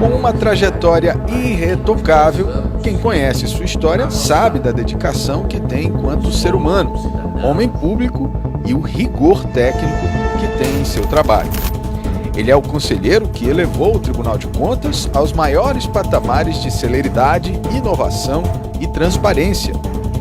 Com uma trajetória irretocável, quem conhece sua história sabe da dedicação que tem enquanto ser humano, homem público e o rigor técnico que tem em seu trabalho. Ele é o conselheiro que elevou o Tribunal de Contas aos maiores patamares de celeridade, inovação e transparência,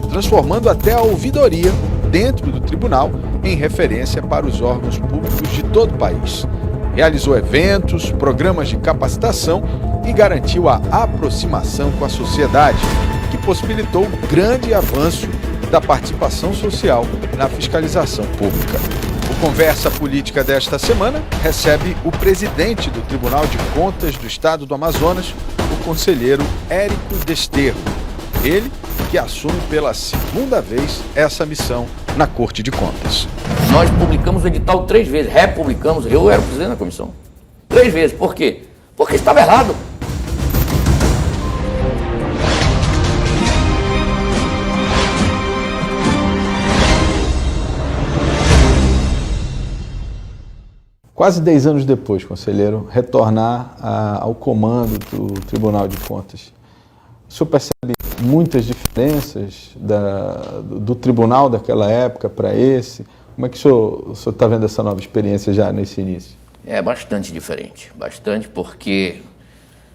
transformando até a ouvidoria dentro do tribunal em referência para os órgãos públicos de todo o país. Realizou eventos, programas de capacitação e garantiu a aproximação com a sociedade, que possibilitou o grande avanço da participação social na fiscalização pública. O Conversa Política desta semana recebe o presidente do Tribunal de Contas do Estado do Amazonas, o conselheiro Érico Desterro. Ele que assume pela segunda vez essa missão na Corte de Contas. Nós publicamos o edital 3 vezes, republicamos, eu era o presidente da comissão. 3 vezes, por quê? Porque estava errado. Quase 10 anos depois, conselheiro, retornar ao comando do Tribunal de Contas. O senhor percebe muitas diferenças do tribunal daquela época para esse? Como é que o senhor está vendo essa nova experiência já nesse início? É bastante diferente, bastante, porque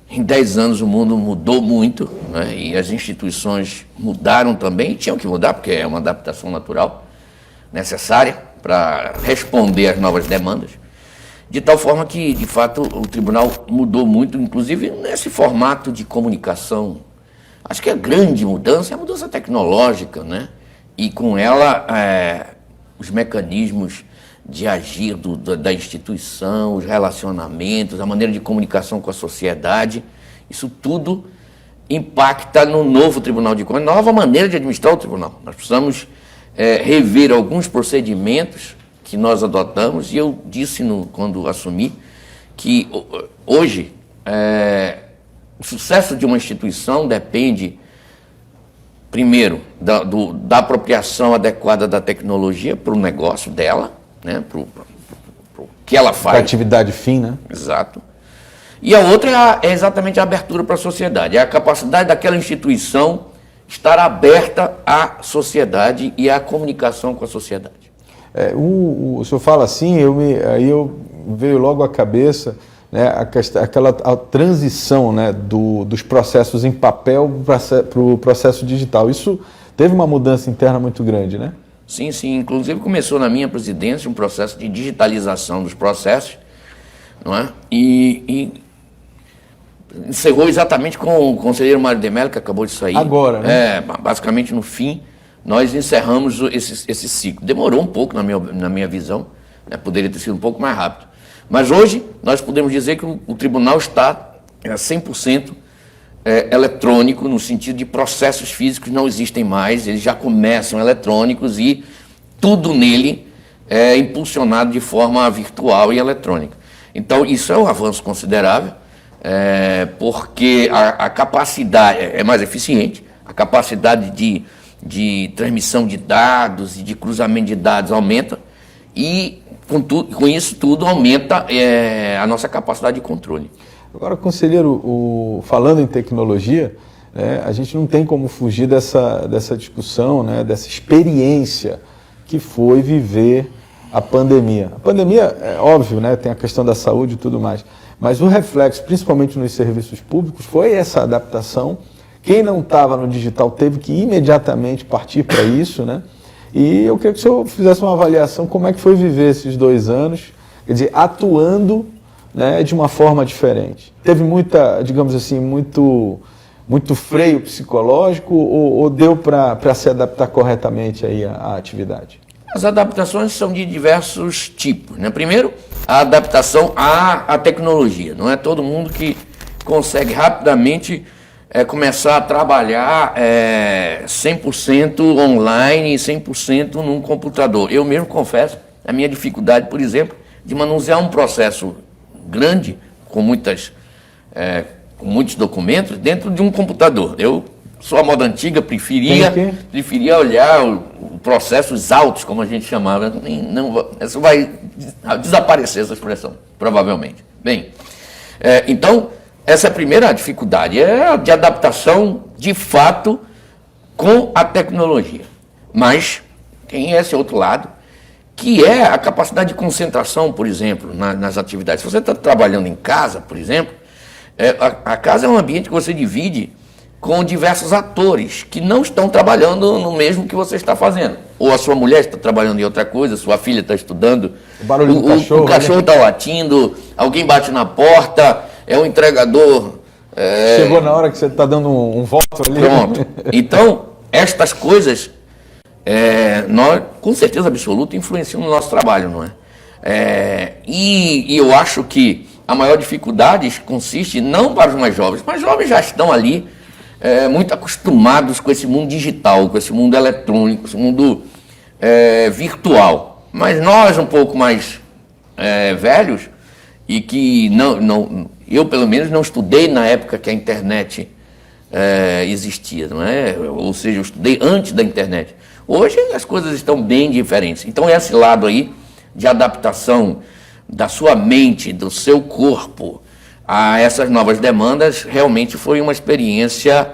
em 10 anos o mundo mudou muito, né? E as instituições mudaram também, e tinham que mudar, porque é uma adaptação natural, necessária para responder às novas demandas. De tal forma que, de fato, o tribunal mudou muito, inclusive nesse formato de comunicação. Acho que a grande mudança é a mudança tecnológica, né? E com ela os mecanismos de agir da instituição, os relacionamentos, a maneira de comunicação com a sociedade, isso tudo impacta no novo Tribunal de Contas, nova maneira de administrar o tribunal. Nós precisamos rever alguns procedimentos que nós adotamos, e eu disse quando assumi que hoje o sucesso de uma instituição depende, primeiro, da apropriação adequada da tecnologia para o negócio dela, né, para o que ela faz. Para a atividade fim, né? Exato. E a outra é exatamente a abertura para a sociedade, é a capacidade daquela instituição estar aberta à sociedade e à comunicação com a sociedade. O senhor fala assim, aí eu veio logo à cabeça, né, a transição, né, dos processos em papel para o processo digital. Isso teve uma mudança interna muito grande, né? Sim, sim. Inclusive começou na minha presidência um processo de digitalização dos processos, não é? E encerrou exatamente com o conselheiro Mário de Mello, que acabou de sair. Agora, né? Basicamente no fim, nós encerramos esse ciclo. Demorou um pouco na minha visão, né? Poderia ter sido um pouco mais rápido. Mas hoje nós podemos dizer que o tribunal está 100% eletrônico, no sentido de processos físicos não existem mais, eles já começam eletrônicos e tudo nele é impulsionado de forma virtual e eletrônica. Então isso é um avanço considerável, porque a capacidade é mais eficiente, a capacidade de transmissão de dados e de cruzamento de dados aumenta, e com isso tudo aumenta a nossa capacidade de controle. Agora, conselheiro, falando em tecnologia, né, a gente não tem como fugir dessa discussão, né, dessa experiência que foi viver a pandemia. A pandemia, é óbvio, né, tem a questão da saúde e tudo mais, mas o reflexo, principalmente nos serviços públicos, foi essa adaptação. Quem não estava no digital teve que imediatamente partir para isso, né? E eu queria que o senhor fizesse uma avaliação como é que foi viver esses 2 anos, quer dizer, atuando, né, de uma forma diferente. Teve muita, digamos assim, muito freio psicológico ou deu para se adaptar corretamente aí à atividade? As adaptações são de diversos tipos, né? Primeiro, a adaptação à tecnologia. Não é todo mundo que consegue rapidamente começar a trabalhar 100% online e 100% num computador. Eu mesmo confesso a minha dificuldade, por exemplo, de manusear um processo grande, com muitos documentos, dentro de um computador. Eu sou a moda antiga, preferia olhar processos altos, como a gente chamava. Isso vai desaparecer, essa expressão, provavelmente. Bem, então, essa é a primeira dificuldade, é a de adaptação, de fato, com a tecnologia. Mas tem esse outro lado, que é a capacidade de concentração, por exemplo, nas atividades. Se você está trabalhando em casa, por exemplo, a casa é um ambiente que você divide com diversos atores que não estão trabalhando no mesmo que você está fazendo. Ou a sua mulher está trabalhando em outra coisa, sua filha está estudando, o barulho do cachorro, o cachorro está latindo, alguém bate na porta, é um entregador. Chegou na hora que você está dando um voto ali. Pronto. Então, estas coisas, nós, com certeza absoluta, influenciam no nosso trabalho, não é? E eu acho que a maior dificuldade consiste não para os mais jovens, mas os jovens já estão ali muito acostumados com esse mundo digital, com esse mundo eletrônico, esse mundo virtual. Mas nós, um pouco mais velhos, e que eu pelo menos não estudei na época que a internet existia, não é? Ou seja, eu estudei antes da internet. Hoje as coisas estão bem diferentes. Então esse lado aí de adaptação da sua mente, do seu corpo a essas novas demandas, realmente foi uma experiência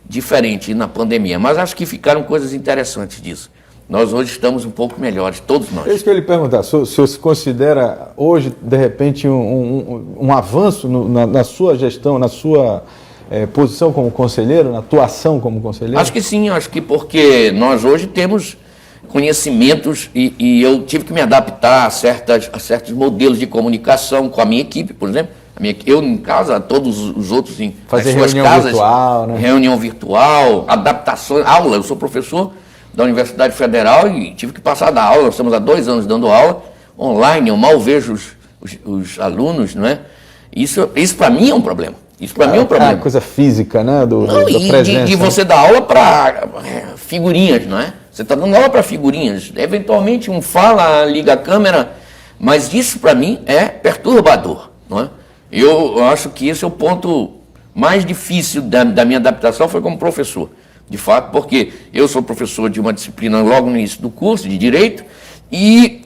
diferente na pandemia. Mas acho que ficaram coisas interessantes disso. Nós hoje estamos um pouco melhores, todos nós. É isso que eu ia lhe perguntar. O senhor se considera hoje, de repente, um avanço na sua gestão, na sua posição como conselheiro, na atuação como conselheiro? Acho que sim, acho que porque nós hoje temos conhecimentos e eu tive que me adaptar a certos modelos de comunicação com a minha equipe, por exemplo. Eu em casa, todos os outros em fazer suas reunião casas, virtual, né? Reunião virtual, adaptações, aula. Eu sou professor da Universidade Federal e tive que passar da aula. Nós estamos há 2 anos dando aula online. Eu mal vejo os alunos, não é? Isso para mim é um problema. Isso para mim é um problema. Coisa física, né? Da e presença. de você dar aula para figurinhas, não é? Você está dando aula para figurinhas. Eventualmente um fala, liga a câmera, mas isso para mim é perturbador, não é? Eu acho que esse é o ponto mais difícil da minha adaptação, foi como professor, de fato, porque eu sou professor de uma disciplina logo no início do curso, de Direito, e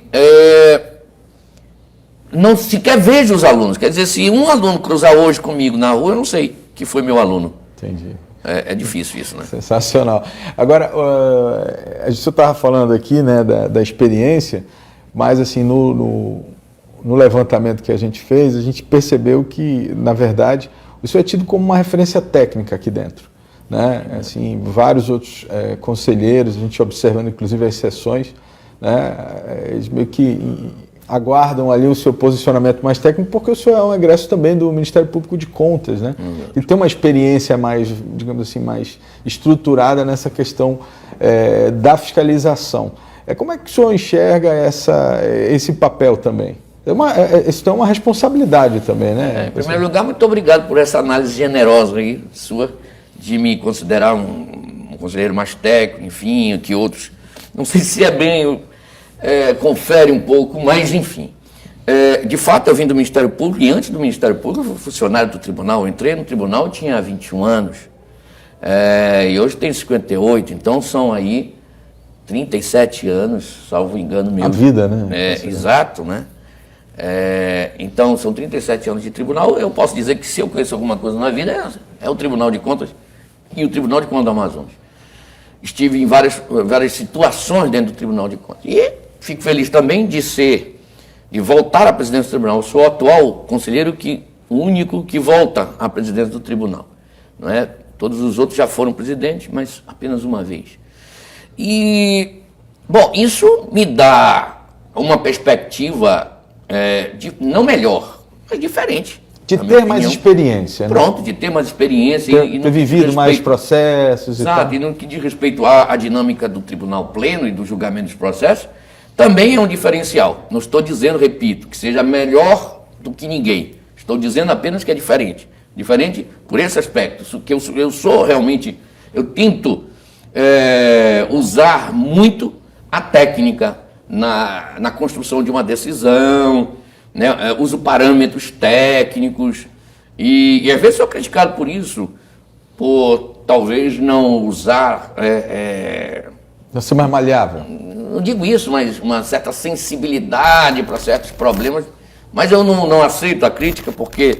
não sequer vejo os alunos. Quer dizer, se um aluno cruzar hoje comigo na rua, eu não sei que foi meu aluno. Entendi. É difícil isso, né? Sensacional. Agora, a gente estava falando aqui, né, da experiência, mas assim, no levantamento que a gente fez, a gente percebeu que, na verdade, o senhor é tido como uma referência técnica aqui dentro, né? Assim, vários outros conselheiros, a gente observando inclusive as sessões, né, eles meio que aguardam ali o seu posicionamento mais técnico, porque o senhor é um egresso também do Ministério Público de Contas, né? E tem uma experiência mais, digamos assim, mais estruturada nessa questão da fiscalização. Como é que o senhor enxerga esse papel também? Isso é uma responsabilidade também, né? Em primeiro lugar, muito obrigado por essa análise generosa aí sua, de me considerar um conselheiro mais técnico, enfim, que outros. Não sei se é bem, confere um pouco, mas enfim. De fato, eu vim do Ministério Público, e antes do Ministério Público, eu fui funcionário do tribunal. Eu entrei no tribunal, eu tinha 21 anos, e hoje tenho 58, então são aí 37 anos, salvo engano meu. A vida, né? Exato, né? Então, são 37 anos de tribunal. Eu posso dizer que se eu conheço alguma coisa na vida, é o Tribunal de Contas e o Tribunal de Contas do Amazonas. Estive em várias situações dentro do Tribunal de Contas. E fico feliz também de voltar à presidência do tribunal. Eu sou o atual conselheiro o único que volta à presidência do tribunal. Não é? Todos os outros já foram presidentes, mas apenas uma vez. E, bom, isso me dá uma perspectiva não melhor, mas diferente. De ter mais experiência, né? Pronto, de ter mais experiência. Ter vivido mais processos. Exato, e no que diz respeito à dinâmica do tribunal pleno e do julgamento dos processos, também é um diferencial. Não estou dizendo, repito, que seja melhor do que ninguém. Estou dizendo apenas que é diferente. Diferente por esse aspecto, que eu sou realmente, eu tento usar muito a técnica na construção de uma decisão, né? Uso parâmetros técnicos e às vezes sou criticado por isso, por talvez não usar... Não ser mais maleável. Não digo isso, mas uma certa sensibilidade para certos problemas, mas eu não aceito a crítica porque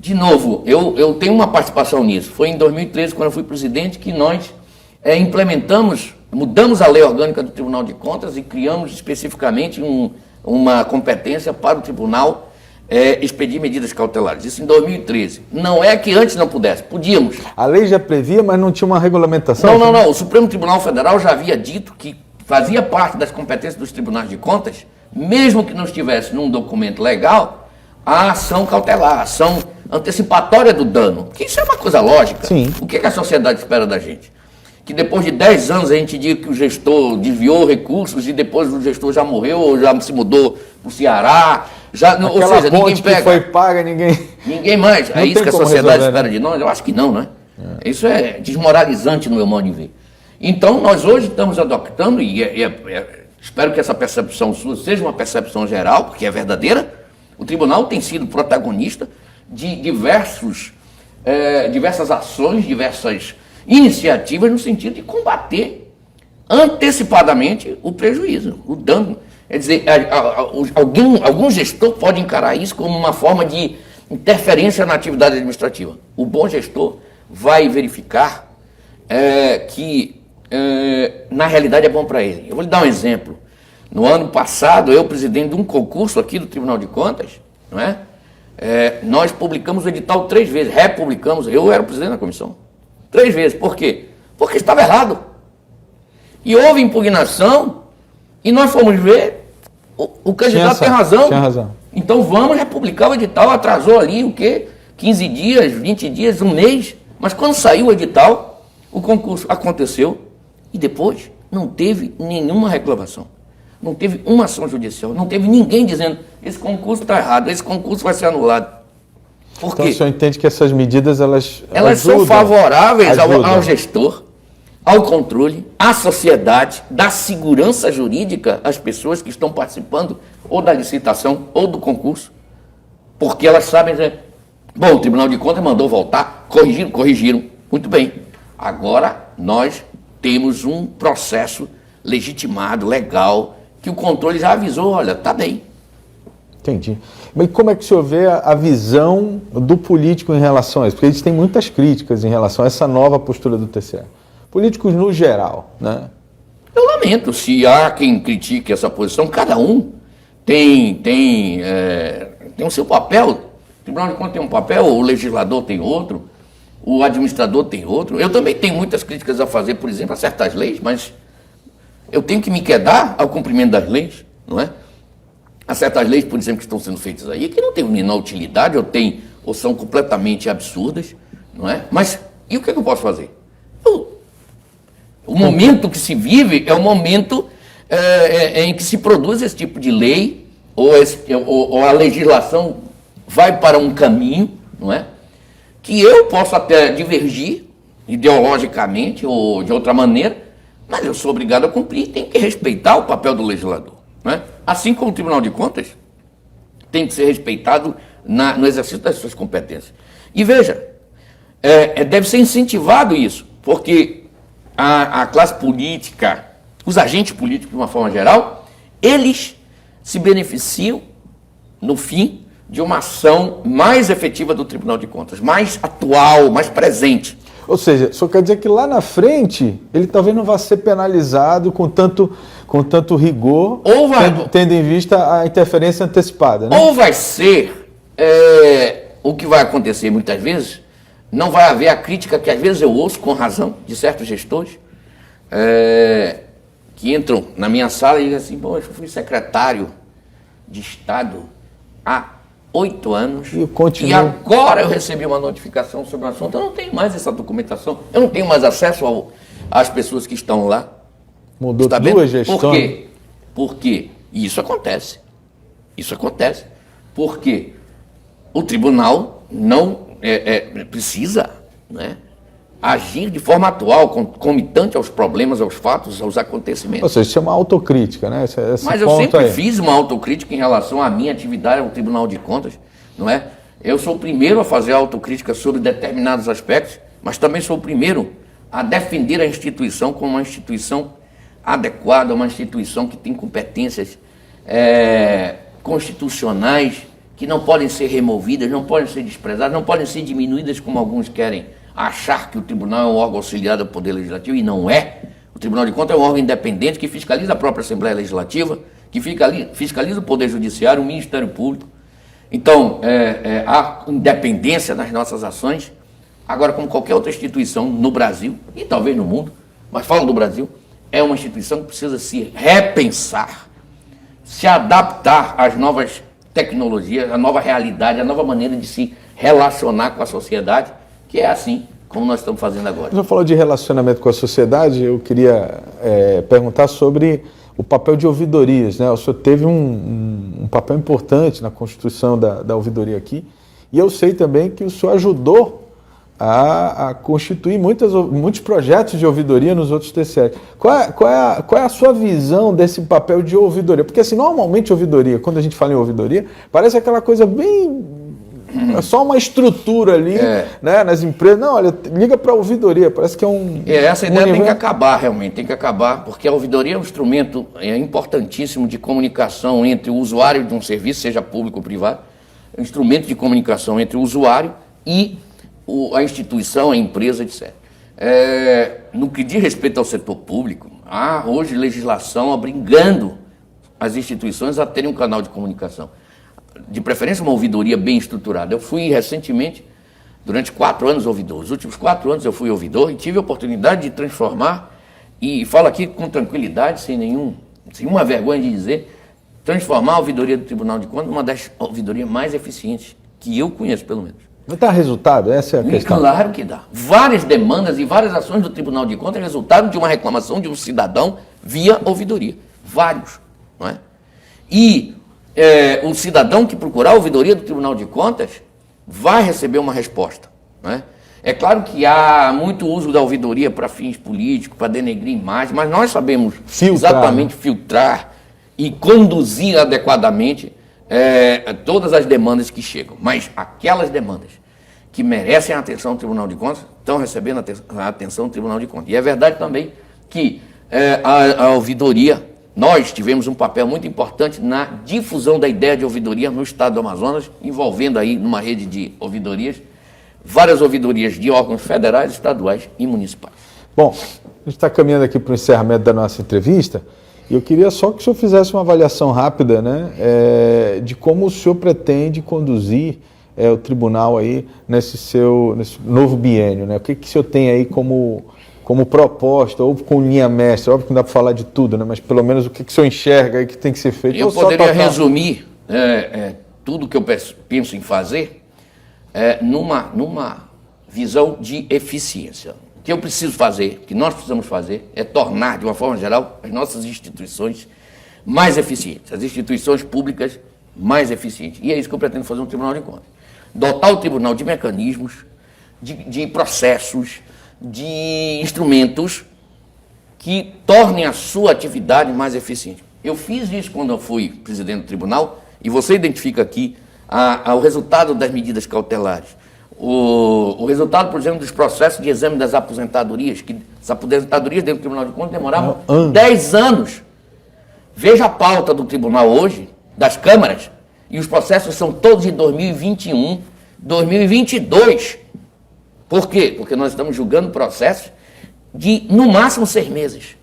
De novo, eu tenho uma participação nisso. Foi em 2013, quando eu fui presidente, que nós mudamos a lei orgânica do Tribunal de Contas e criamos especificamente uma competência para o tribunal expedir medidas cautelares. Isso em 2013. Não é que antes não pudesse, podíamos. A lei já previa, mas não tinha uma regulamentação? Não. O Supremo Tribunal Federal já havia dito que fazia parte das competências dos tribunais de contas, mesmo que não estivesse num documento legal, a ação cautelar, a ação antecipatória do dano. Porque isso é uma coisa lógica. Sim. O que a sociedade espera da gente? Que depois de 10 anos a gente diga que o gestor desviou recursos e depois o gestor já morreu ou já se mudou para o Ceará. Ou seja, ninguém pega. Que foi paga, ninguém mais. É isso que a sociedade espera de nós? Eu acho que não, né? Isso é desmoralizante no meu modo de ver. Então, nós hoje estamos adotando, e espero que essa percepção sua seja uma percepção geral, porque é verdadeira. O tribunal tem sido protagonista de diversas ações, diversas iniciativas no sentido de combater antecipadamente o prejuízo, o dano. Quer dizer, algum gestor pode encarar isso como uma forma de interferência na atividade administrativa. O bom gestor vai verificar que, na realidade, é bom para ele. Eu vou lhe dar um exemplo. No ano passado, eu, presidente de um concurso aqui do Tribunal de Contas, não é? Nós publicamos o edital 3 vezes, republicamos, eu era o presidente da comissão. 3 vezes. Por quê? Porque estava errado. E houve impugnação, e nós fomos ver, o candidato tem razão. Tinha razão. Então vamos republicar o edital. Atrasou ali o quê? 15 dias, 20 dias, um mês. Mas quando saiu o edital, o concurso aconteceu e depois não teve nenhuma reclamação. Não teve uma ação judicial. Não teve ninguém dizendo esse concurso está errado, esse concurso vai ser anulado. Por quê? Então o senhor entende que essas medidas, elas são favoráveis ao gestor, ao controle, à sociedade, da segurança jurídica às pessoas que estão participando ou da licitação ou do concurso, porque elas sabem, bom, o Tribunal de Contas mandou voltar, corrigiram, muito bem. Agora nós temos um processo legitimado, legal, que o controle já avisou, olha, está bem. Entendi. Mas como é que o senhor vê a visão do político em relação a isso? Porque a gente tem muitas críticas em relação a essa nova postura do TCE. Políticos no geral, né? Eu lamento se há quem critique essa posição. Cada um tem o seu papel. O Tribunal de Contas tem um papel, o legislador tem outro, o administrador tem outro. Eu também tenho muitas críticas a fazer, por exemplo, a certas leis, mas eu tenho que me quedar ao cumprimento das leis, não é? Há certas leis, por exemplo, que estão sendo feitas aí, que não têm menor utilidade, ou são completamente absurdas, não é? Mas, e o que eu posso fazer? O momento que se vive é o momento em que se produz esse tipo de lei, ou a legislação vai para um caminho, não é? Que eu posso até divergir ideologicamente ou de outra maneira, mas eu sou obrigado a cumprir, tenho que respeitar o papel do legislador, não é? Assim como o Tribunal de Contas tem que ser respeitado no exercício das suas competências. E veja, deve ser incentivado isso, porque a classe política, os agentes políticos de uma forma geral, eles se beneficiam, no fim, de uma ação mais efetiva do Tribunal de Contas, mais atual, mais presente. Ou seja, só quer dizer que lá na frente ele talvez não vá ser penalizado com tanto rigor, tendo em vista a interferência antecipada, né? Ou vai ser o que vai acontecer muitas vezes, não vai haver a crítica que às vezes eu ouço com razão de certos gestores que entram na minha sala e dizem assim, bom, eu fui secretário de Estado há 8 anos e agora eu recebi uma notificação sobre o assunto, eu não tenho mais essa documentação, eu não tenho mais acesso às pessoas que estão lá. Mudou duas gestões. Por quê? Porque isso acontece. Isso acontece. Porque o tribunal não precisa, né, agir de forma atual, concomitante aos problemas, aos fatos, aos acontecimentos. Ou seja, isso é uma autocrítica, né? Mas eu sempre fiz uma autocrítica em relação à minha atividade ao Tribunal de Contas, não é? Eu sou o primeiro a fazer autocrítica sobre determinados aspectos, mas também sou o primeiro a defender a instituição como uma instituição adequada, uma instituição que tem competências constitucionais, que não podem ser removidas, não podem ser desprezadas, não podem ser diminuídas como alguns querem achar que o tribunal é um órgão auxiliar do Poder Legislativo, e não é. O Tribunal de Contas é um órgão independente que fiscaliza a própria Assembleia Legislativa, que fiscaliza o Poder Judiciário, o Ministério Público. Então, há independência nas nossas ações. Agora, como qualquer outra instituição no Brasil, e talvez no mundo, mas falo do Brasil, é uma instituição que precisa se repensar, se adaptar às novas tecnologias, à nova realidade, à nova maneira de se relacionar com a sociedade, que é assim como nós estamos fazendo agora. Você falou de relacionamento com a sociedade, eu queria perguntar sobre o papel de ouvidorias, né? O senhor teve um papel importante na constituição da ouvidoria aqui, e eu sei também que o senhor ajudou a constituir muitos projetos de ouvidoria nos outros TCEs. Qual é a sua visão desse papel de ouvidoria? Porque assim, normalmente ouvidoria, quando a gente fala em ouvidoria, parece aquela coisa bem... É só uma estrutura ali, né, nas empresas. Não, olha, liga para a ouvidoria, parece que é um... Essa ideia tem que acabar, realmente, tem que acabar, porque a ouvidoria é um instrumento importantíssimo de comunicação entre o usuário de um serviço, seja público ou privado, é um instrumento de comunicação entre o usuário e a instituição, a empresa, etc. No que diz respeito ao setor público, há hoje legislação obrigando as instituições a terem um canal de comunicação. De preferência, uma ouvidoria bem estruturada. Eu fui recentemente, durante 4 anos, ouvidor. Os últimos 4 anos eu fui ouvidor e tive a oportunidade de transformar, e falo aqui com tranquilidade, sem nenhuma vergonha de dizer, transformar a ouvidoria do Tribunal de Contas numa das ouvidorias mais eficientes que eu conheço, pelo menos. Vai dar resultado? Essa é a questão. Claro que dá. Várias demandas e várias ações do Tribunal de Contas resultaram de uma reclamação de um cidadão via ouvidoria. Vários, não é? E o cidadão que procurar a ouvidoria do Tribunal de Contas vai receber uma resposta, não é? É claro que há muito uso da ouvidoria para fins políticos, para denegrir imagem, mas nós sabemos exatamente filtrar e conduzir adequadamente todas as demandas que chegam. Mas aquelas demandas que merecem a atenção do Tribunal de Contas estão recebendo a atenção do Tribunal de Contas. E é verdade também que a ouvidoria, nós tivemos um papel muito importante na difusão da ideia de ouvidoria no estado do Amazonas, envolvendo aí numa rede de ouvidorias, várias ouvidorias de órgãos federais, estaduais e municipais. Bom, a gente está caminhando aqui para o encerramento da nossa entrevista, e eu queria só que o senhor fizesse uma avaliação rápida, né, de como o senhor pretende conduzir o tribunal aí nesse novo biênio, né? O que o senhor tem aí como proposta, ou com linha mestra? Óbvio que não dá para falar de tudo, né? Mas pelo menos o que o senhor enxerga aí que tem que ser feito? Eu poderia resumir tudo que eu penso em fazer numa visão de eficiência. O que eu preciso fazer, o que nós precisamos fazer, é tornar, de uma forma geral, as nossas instituições mais eficientes, as instituições públicas mais eficientes. E é isso que eu pretendo fazer no Tribunal de Contas. Dotar o tribunal de mecanismos, de processos, de instrumentos que tornem a sua atividade mais eficiente. Eu fiz isso quando eu fui presidente do tribunal, e você identifica aqui o resultado das medidas cautelares. O resultado, por exemplo, dos processos de exame das aposentadorias, que as aposentadorias dentro do Tribunal de Contas demoravam 10 anos. Veja a pauta do tribunal hoje, das câmaras, e os processos são todos de 2021, 2022. Por quê? Porque nós estamos julgando processos de, no máximo, 6 meses.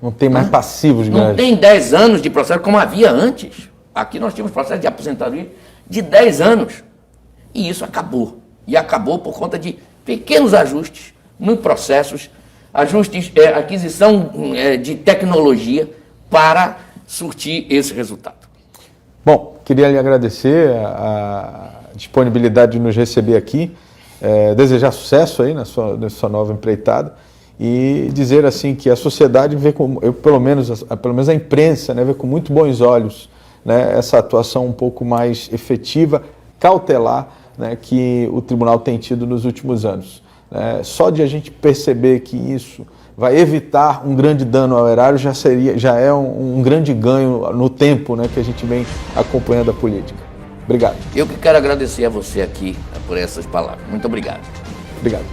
Não tem mais passivos grandes. Não tem 10 anos de processo como havia antes. Aqui nós tínhamos processo de aposentadoria de 10 anos. E isso acabou. E acabou por conta de pequenos ajustes nos processos, ajustes, aquisição de tecnologia para surtir esse resultado. Bom, queria lhe agradecer a disponibilidade de nos receber aqui, desejar sucesso aí na sua nova empreitada e dizer assim que a sociedade vê pelo menos a imprensa, né, vê com muito bons olhos, né, essa atuação um pouco mais efetiva, cautelar, né, que o tribunal tem tido nos últimos anos. Só de a gente perceber que isso vai evitar um grande dano ao erário já é um grande ganho no tempo, né, que a gente vem acompanhando a política. Obrigado. Eu que quero agradecer a você aqui por essas palavras. Muito obrigado. Obrigado.